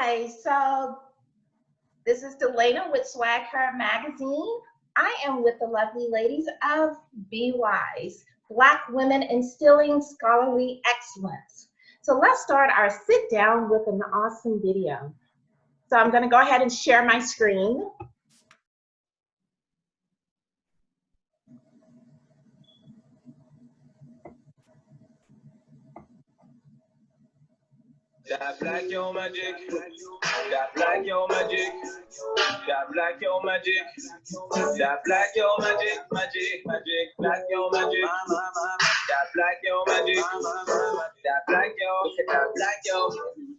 Hi, so this is Delayna with Swag Her Magazine. I am with the lovely ladies of BWISE, Black Women Instilling Scholarly Excellence. So let's start our sit down with an awesome video. So I'm going to go ahead and share my screen. That black yo magic, that black yo magic, that black yo magic, that black yo magic, magic, black yo magic, that black yo magic, that black yo,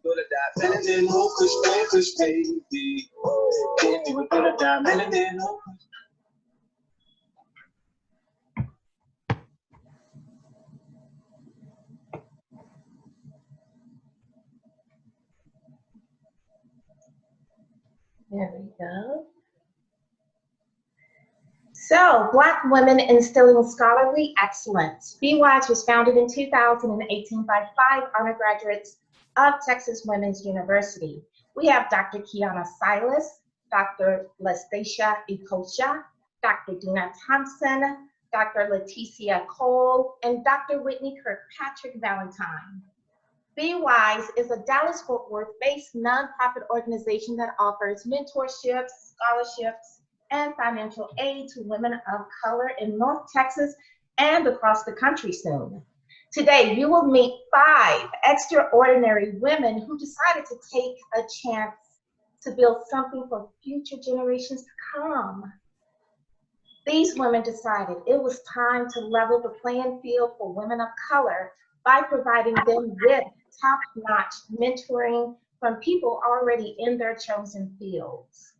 do that melanin, no kush, baby, can't do it better than melanin, no kush. There we go. So, Black Women Instilling Scholarly Excellence. BWISE was founded in 2018 by 5 undergraduates of Texas Women's University. We have Dr. Kiana Silas, Dr. Lestacia Ikocha, Dr. Dina Thompson, Dr. Leticia Cole, and Dr. Whitney Kirkpatrick Valentine. BWISE is a Dallas-Fort Worth-based nonprofit organization that offers mentorships, scholarships, and financial aid to women of color in North Texas and across the country soon. Today, you will meet 5 extraordinary women who decided to take a chance to build something for future generations to come. These women decided it was time to level the playing field for women of color by providing them with top-notch mentoring from people already in their chosen fields.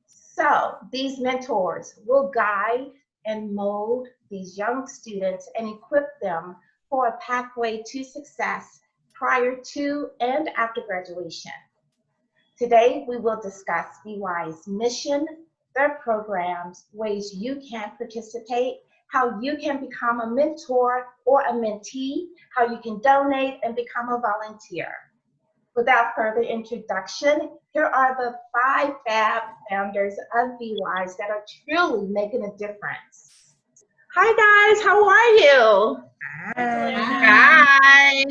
So these mentors will guide and mold these young students and equip them for a pathway to success prior to and after graduation. Today, we will discuss BWISE's mission, their programs, ways you can participate, how you can become a mentor or a mentee, how you can donate and become a volunteer. Without further introduction, here are the 5 fab founders of BWISE that are truly making a difference. Hi guys, how are you? Hi.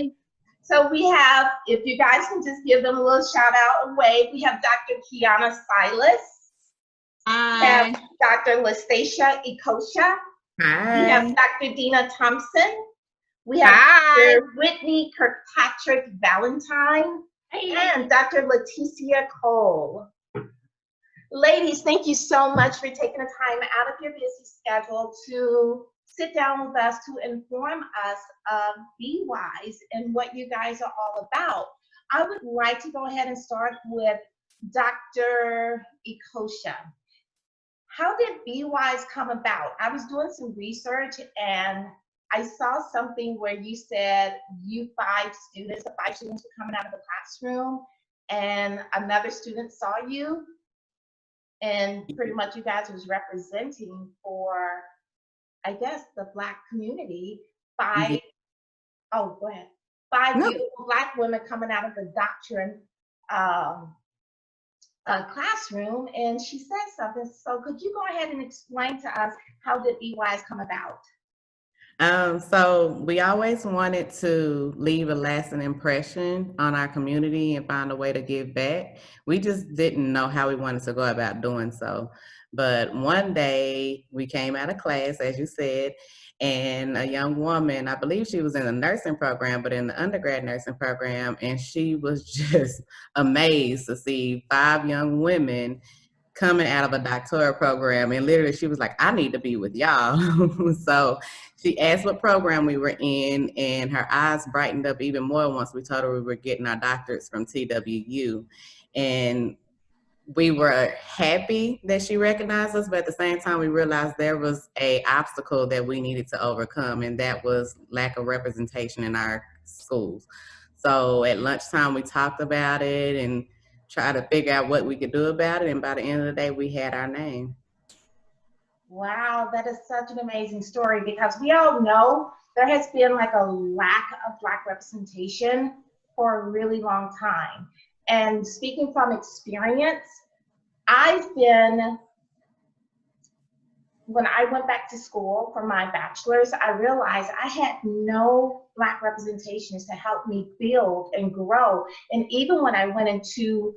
So we have, if you guys can just give them a little shout out and wave, we have Dr. Kiana Silas. Hi. We have Dr. Lestacia Ikocha. Hi. We have Dr. Dina Thompson. We have Dr. Whitney Kirkpatrick Valentine. And Dr. Leticia Cole. Ladies, thank you so much for taking the time out of your busy schedule to sit down with us to inform us of BWISE and what you guys are all about. I would like to go ahead and start with Dr. Ikocha. How did BWISE come about? I was doing some research and I saw something where you said the 5 students were coming out of the classroom and another student saw you and pretty much you guys was representing for, I guess, the Black community. 5 beautiful Black women coming out of the doctrine classroom, and she said something. So could you go ahead and explain to us how did BWISE come about? So we always wanted to leave a lasting impression on our community and find a way to give back. We just didn't know how we wanted to go about doing so. But one day we came out of class, as you said, and a young woman, I believe she was in the nursing program, but in the undergrad nursing program, and she was just amazed to see 5 young women coming out of a doctoral program, and literally she was like, I need to be with y'all. So she asked what program we were in, and her eyes brightened up even more once we told her we were getting our doctorates from TWU. And we were happy that she recognized us, but at the same time we realized there was an obstacle that we needed to overcome, and that was lack of representation in our schools. So at lunchtime we talked about it and try to figure out what we could do about it, and by the end of the day we had our name. Wow, that is such an amazing story, because we all know there has been like a lack of Black representation for a really long time. And speaking from experience, when I went back to school for my bachelor's, I realized I had no Black representations to help me build and grow. And even when I went into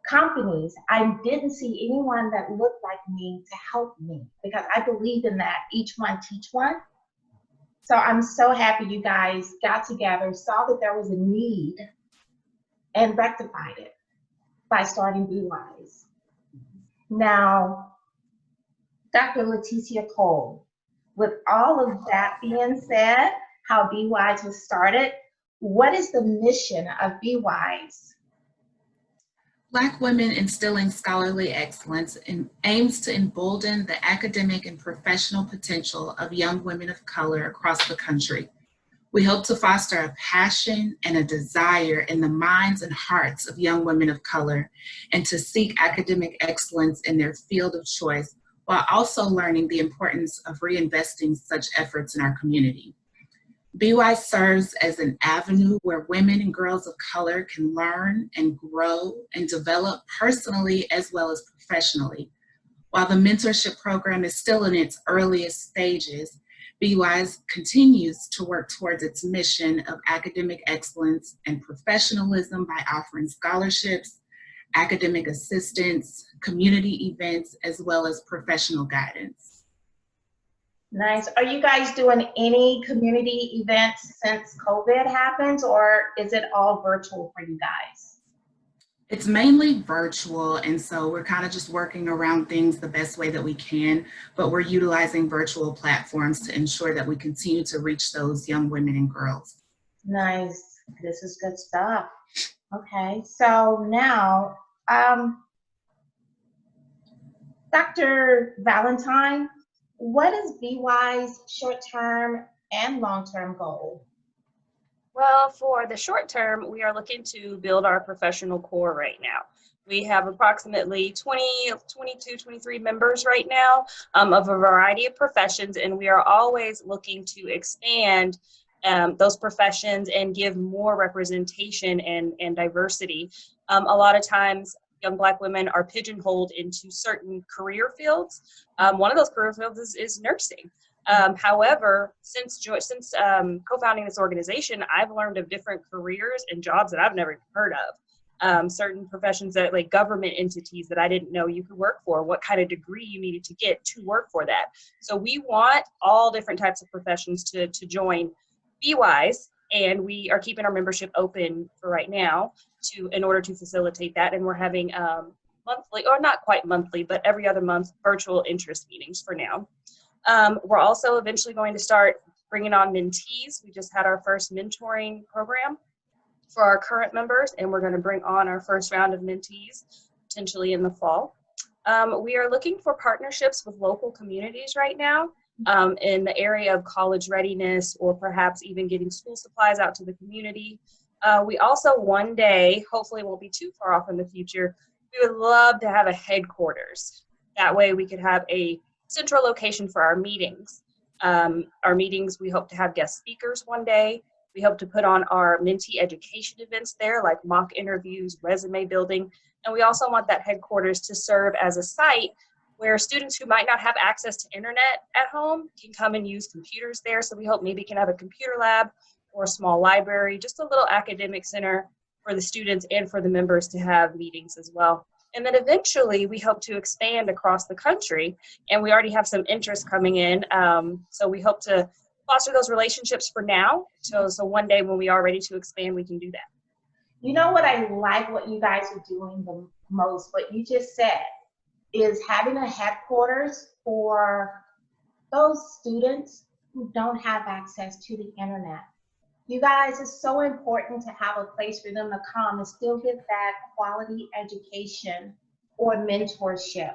companies, I didn't see anyone that looked like me to help me, because I believe in that, each one teach one. So I'm so happy you guys got together, saw that there was a need, and rectified it by starting BWISE. Now, Dr. Leticia Cole, with all of that being said, how BWISE was started, what is the mission of BWISE? Black Women Instilling Scholarly Excellence aims to embolden the academic and professional potential of young women of color across the country. We hope to foster a passion and a desire in the minds and hearts of young women of color, and to seek academic excellence in their field of choice, while also learning the importance of reinvesting such efforts in our community. BWISE serves as an avenue where women and girls of color can learn and grow and develop personally as well as professionally. While the mentorship program is still in its earliest stages, BWISE continues to work towards its mission of academic excellence and professionalism by offering scholarships, academic assistance, community events, as well as professional guidance. Nice. Are you guys doing any community events since COVID happened, or is it all virtual for you guys? It's mainly virtual, and so we're kind of just working around things the best way that we can, but we're utilizing virtual platforms to ensure that we continue to reach those young women and girls. Nice. This is good stuff. Okay, so now, Dr. Valentine, what is BWISE short-term and long-term goal? Well, for the short term, we are looking to build our professional core right now. We have approximately 22, 23 members right now of a variety of professions, and we are always looking to expand those professions and give more representation and diversity. A lot of times, young Black women are pigeonholed into certain career fields. One of those career fields is nursing. However, since co-founding this organization, I've learned of different careers and jobs that I've never heard of. Certain professions that, like government entities, that I didn't know you could work for, what kind of degree you needed to get to work for that. So we want all different types of professions to join BWISE, and we are keeping our membership open for right now in order to facilitate that. And we're having monthly, or not quite monthly, but every other month, virtual interest meetings for now. We're also eventually going to start bringing on mentees. We just had our first mentoring program for our current members, and we're going to bring on our first round of mentees potentially in the fall. We are looking for partnerships with local communities right now in the area of college readiness, or perhaps even getting school supplies out to the community. We also one day, hopefully it won't be too far off in the future, we would love to have a headquarters. That way we could have a central location for our meetings. We hope to have guest speakers one day. We hope to put on our mentee education events there, like mock interviews, resume building. And we also want that headquarters to serve as a site where students who might not have access to internet at home can come and use computers there. So we hope maybe can have a computer lab or a small library, just a little academic center for the students and for the members to have meetings as well. And then eventually we hope to expand across the country, and we already have some interest coming in. So we hope to foster those relationships for now. So one day when we are ready to expand, we can do that. You know what I like what you guys are doing the most, what you just said, is having a headquarters for those students who don't have access to the internet. You guys, it's so important to have a place for them to come and still get that quality education or mentorship.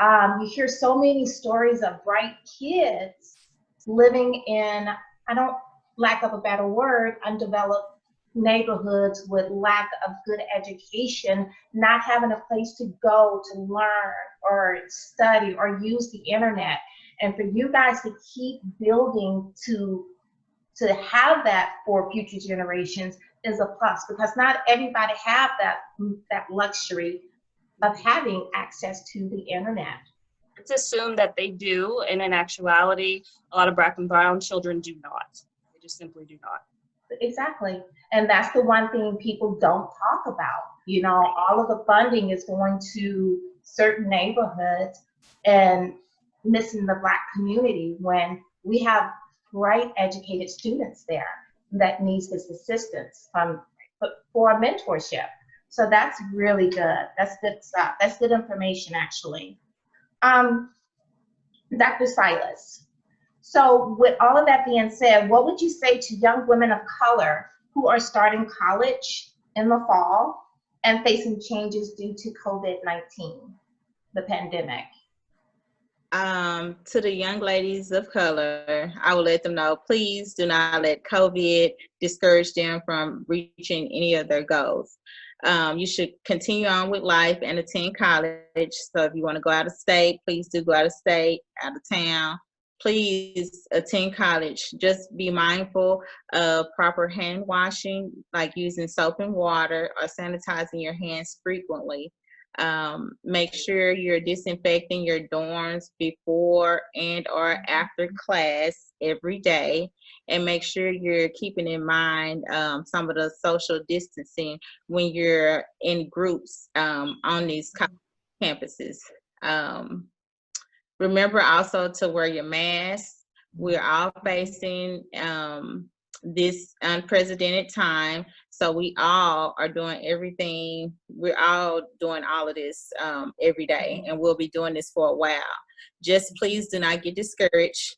You hear so many stories of bright kids living in, lack of a better word, undeveloped neighborhoods with lack of good education, not having a place to go to learn or study or use the internet. And for you guys to keep building to to have that for future generations is a plus, because not everybody have that luxury of having access to the internet. It's assumed that they do, and in actuality, a lot of Black and brown children do not. They just simply do not. Exactly. And that's the one thing people don't talk about. You know, all of the funding is going to certain neighborhoods and missing the Black community when we have bright, educated students there that needs this assistance for a mentorship. So that's really good. That's good stuff. That's good information, actually. Dr. Silas. So with all of that being said, what would you say to young women of color who are starting college in the fall and facing changes due to COVID-19, the pandemic? To the young ladies of color, I will let them know, please do not let COVID discourage them from reaching any of their goals. You should continue on with life and attend college. So if you want to go out of state, please do go out of state, out of town. Please attend college. Just be mindful of proper hand washing, like using soap and water or sanitizing your hands frequently. Make sure you're disinfecting your dorms before and or after class every day, and make sure you're keeping in mind some of the social distancing when you're in groups on these campuses. Remember also to wear your mask. We're all facing this unprecedented time, so we all are doing everything. We're all doing all of this every day, and we'll be doing this for a while. Just please do not get discouraged.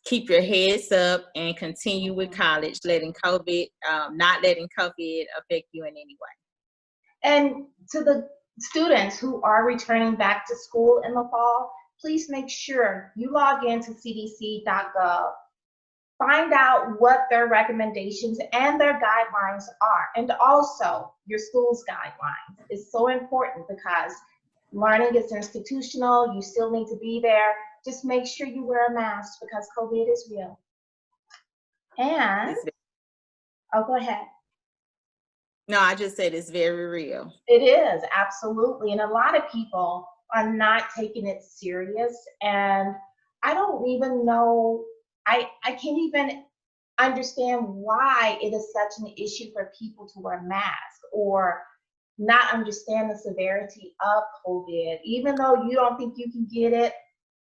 Keep your heads up and continue with college, not letting COVID affect you in any way. And to the students who are returning back to school in the fall, please make sure you log into cdc.gov, find out what their recommendations and their guidelines are, and also your school's guidelines. It's so important because learning is institutional. You still need to be there. Just make sure you wear a mask because COVID is real. And, oh, go ahead. No, I just said it's very real. It is, absolutely. And a lot of people are not taking it serious. And I don't even know, I can't even understand why it is such an issue for people to wear masks or not understand the severity of COVID. Even though you don't think you can get it,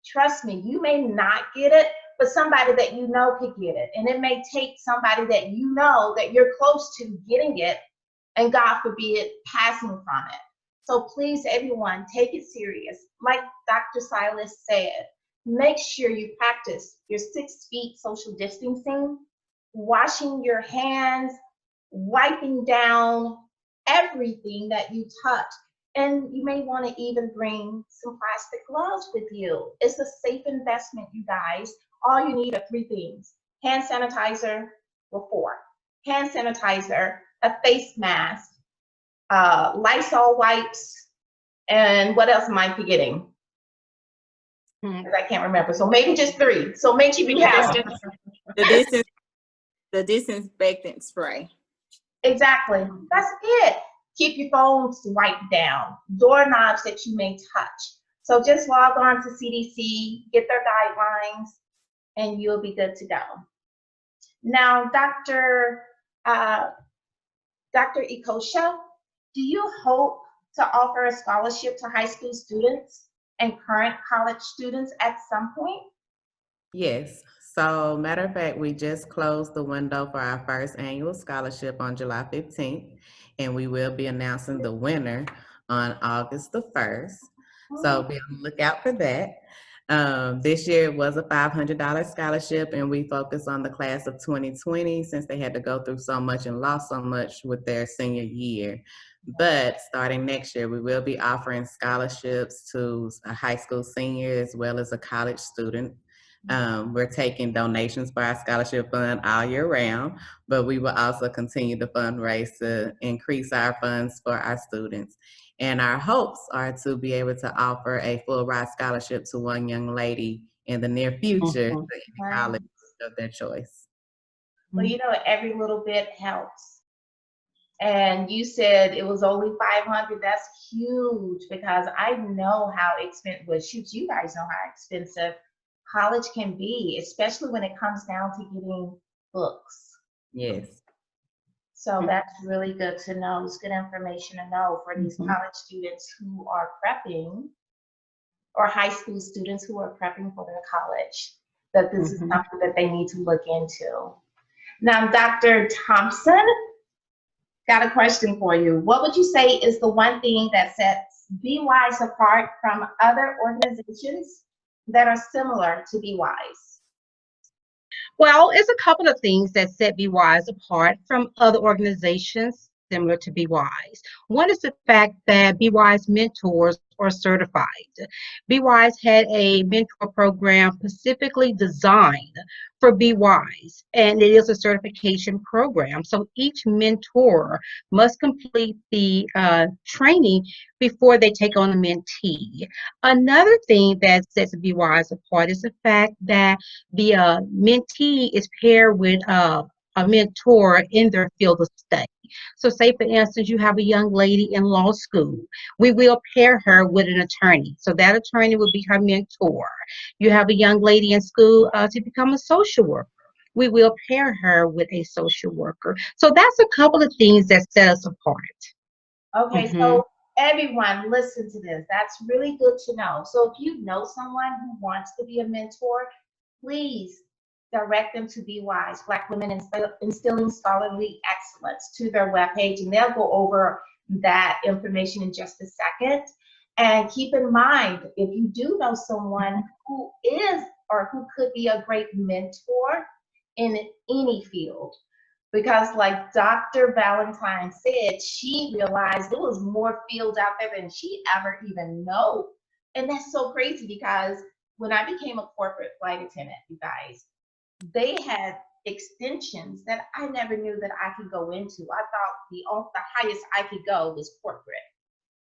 trust me, you may not get it, but somebody that you know could get it. And it may take somebody that you know that you're close to getting it, and God forbid, passing from it. So please, everyone, take it serious. Like Dr. Silas said, make sure you practice your 6 feet social distancing, washing your hands, wiping down everything that you touch. And you may want to even bring some plastic gloves with you. It's a safe investment, you guys. All you need are 3 things. Hand sanitizer, well, 4. Hand sanitizer, a face mask, Lysol wipes, and what else am I forgetting? I can't remember. So maybe just 3. So make sure you have the disinfectant spray. Exactly. That's it. Keep your phones wiped down, doorknobs that you may touch. So just log on to CDC, get their guidelines, and you'll be good to go. Now, Dr. Ikosha, do you hope to offer a scholarship to high school students and current college students at some point? Yes. So, matter of fact, we just closed the window for our first annual scholarship on July 15th, and we will be announcing the winner on August the 1st. So be on the lookout for that. This year it was a $500 scholarship, and we focused on the class of 2020 since they had to go through so much and lost so much with their senior year. But starting next year, we will be offering scholarships to a high school senior as well as a college student. We're taking donations for our scholarship fund all year round, but we will also continue to fundraise to increase our funds for our students. And our hopes are to be able to offer a full ride scholarship to one young lady in the near future to college of their choice. Well, you know, every little bit helps. And you said it was only 500. That's huge because I know how expensive, well, shoot, you guys know how expensive college can be, especially when it comes down to getting books. Yes. So that's really good to know. It's good information to know for these college students who are prepping, or high school students who are prepping for their college, that this is something that they need to look into. Now, Dr. Thompson, got a question for you. What would you say is the one thing that sets BWISE apart from other organizations that are similar to BWISE? Well, it's a couple of things that set BWISE apart from other organizations similar to BWISE. One is the fact that BWISE mentors are certified. BWISE had a mentor program specifically designed for BWISE, and it is a certification program. So each mentor must complete the training before they take on a mentee. Another thing that sets BWISE apart is the fact that the mentee is paired with a mentor in their field of study. So say, for instance, you have a young lady in law school. We will pair her with an attorney. So that attorney will be her mentor. You have a young lady in school to become a social worker. We will pair her with a social worker. So that's a couple of things that set us apart. Okay, so everyone, listen to this. That's really good to know. So if you know someone who wants to be a mentor, please direct them to BWISE, Black Women Instilling Scholarly Excellence, to their webpage, and they'll go over that information in just a second. And keep in mind, if you do know someone who is or who could be a great mentor in any field, because like Dr. Valentine said, she realized there was more fields out there than she ever even knew. And that's so crazy because when I became a corporate flight attendant, you guys, they had extensions that I never knew that I could go into. I thought the highest I could go was corporate.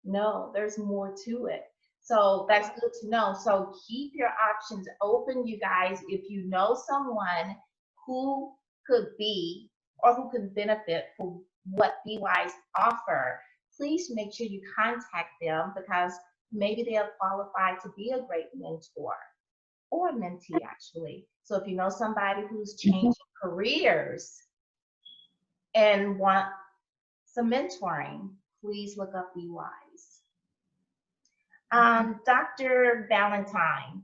No, there's more to it. So that's good to know. So keep your options open, you guys. If you know someone who could be or who could benefit from what BWISE offer, please make sure you contact them because maybe they'll qualify to be a great mentor or mentee, actually. So if you know somebody who's changing careers and want some mentoring, please look up BWISE. Dr. Valentine,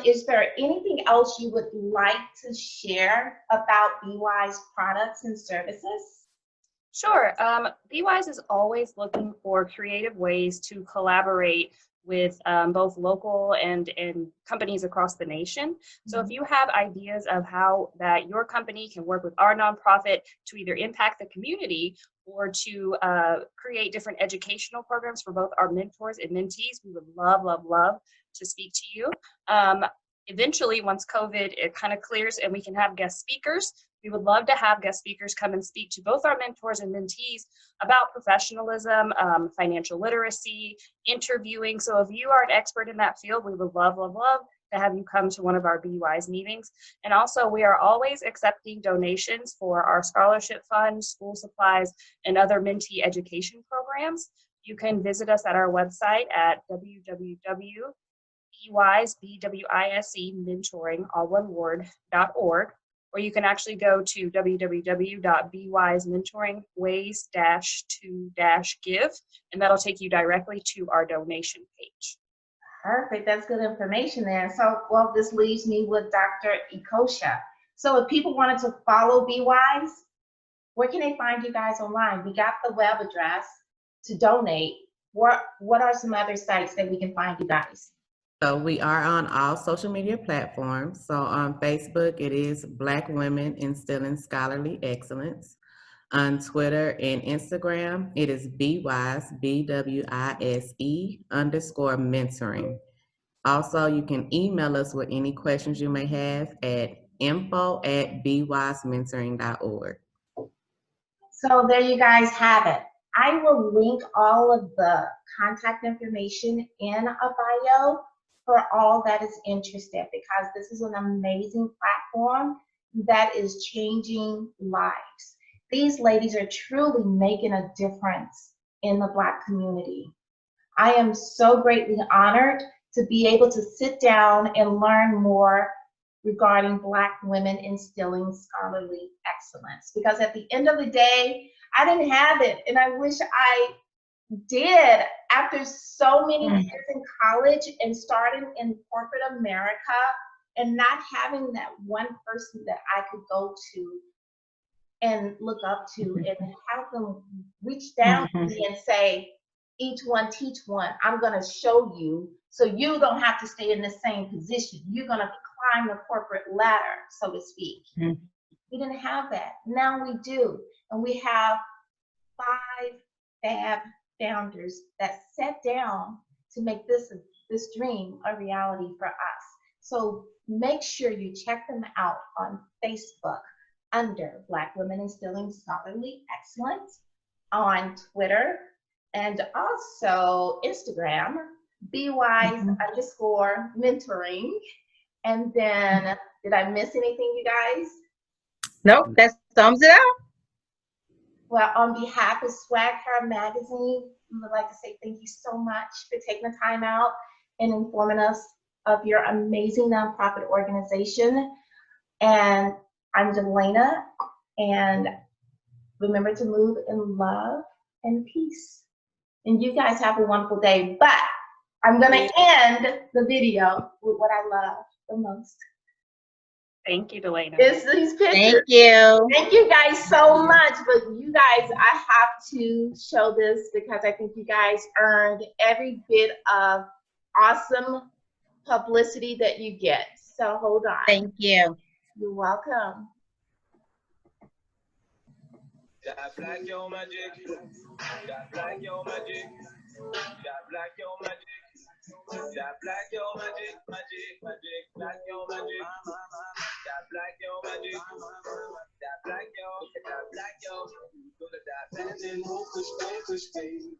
is there anything else you would like to share about BWISE products and services? Sure. BWISE is always looking for creative ways to collaborate with both local and companies across the nation. So if you have ideas of how that your company can work with our nonprofit to either impact the community or to create different educational programs for both our mentors and mentees, we would love, love, love to speak to you. Eventually, once COVID kind of clears and we can have guest speakers, we would love to have guest speakers come and speak to both our mentors and mentees about professionalism, financial literacy, interviewing. So if you are an expert in that field, we would love, love, love to have you come to one of our BWISE meetings. And also, we are always accepting donations for our scholarship fund, school supplies, and other mentee education programs. You can visit us at our website at www.BWISE, B-W-I-S-E, mentoring, all one word, .org. Or you can actually go to www.bwisementoringways-to-give, and that'll take you directly to our donation page. Perfect, that's good information there. So, well, this leaves me with Dr. Ikosha. So if people wanted to follow BWISE, where can they find you guys online? We got the web address to donate. What are some other sites that we can find you guys? So we are on all social media platforms. So on Facebook, it is Black Women Instilling Scholarly Excellence. On Twitter and Instagram, it is BWISE, B-W-I-S-E _mentoring. Also, you can email us with any questions you may have at info@bwisementoring.org. So there you guys have it. I will link all of the contact information in a bio for all that is interested, because this is an amazing platform that is changing lives. These ladies are truly making a difference in the Black community. I am so greatly honored to be able to sit down and learn more regarding Black women instilling scholarly excellence, because at the end of the day, I didn't have it, and I wish I did. After so many years in college and starting in corporate America and not having that one person that I could go to and look up to and have them reach down to me and say, each one teach one. I'm going to show you so you don't have to stay in the same position. You're going to climb the corporate ladder, so to speak. We didn't have that. Now we do. And we have 5 fab founders that sat down to make this dream a reality for us. So make sure you check them out on Facebook under Black Women Instilling Scholarly Excellence, on Twitter, and also Instagram, BWISE_mentoring. And then, did I miss anything, you guys? Nope, that sums it up. Well, on behalf of Swag Her Magazine, we would like to say thank you so much for taking the time out and informing us of your amazing nonprofit organization. And I'm Delayna, and remember to move in love and peace. And you guys have a wonderful day. But I'm going to end the video with what I love the most. Thank you, Delayna. It's these pictures. Thank you. Thank you guys so much. But you guys, I have to show this because I think you guys earned every bit of awesome publicity that you get. So hold on. Thank you. You're welcome. That black yo magic. That black yo magic. That black yo magic. That black yo magic, magic, black yo magic. That black yo magic. That black yo. Do that, and then push, baby.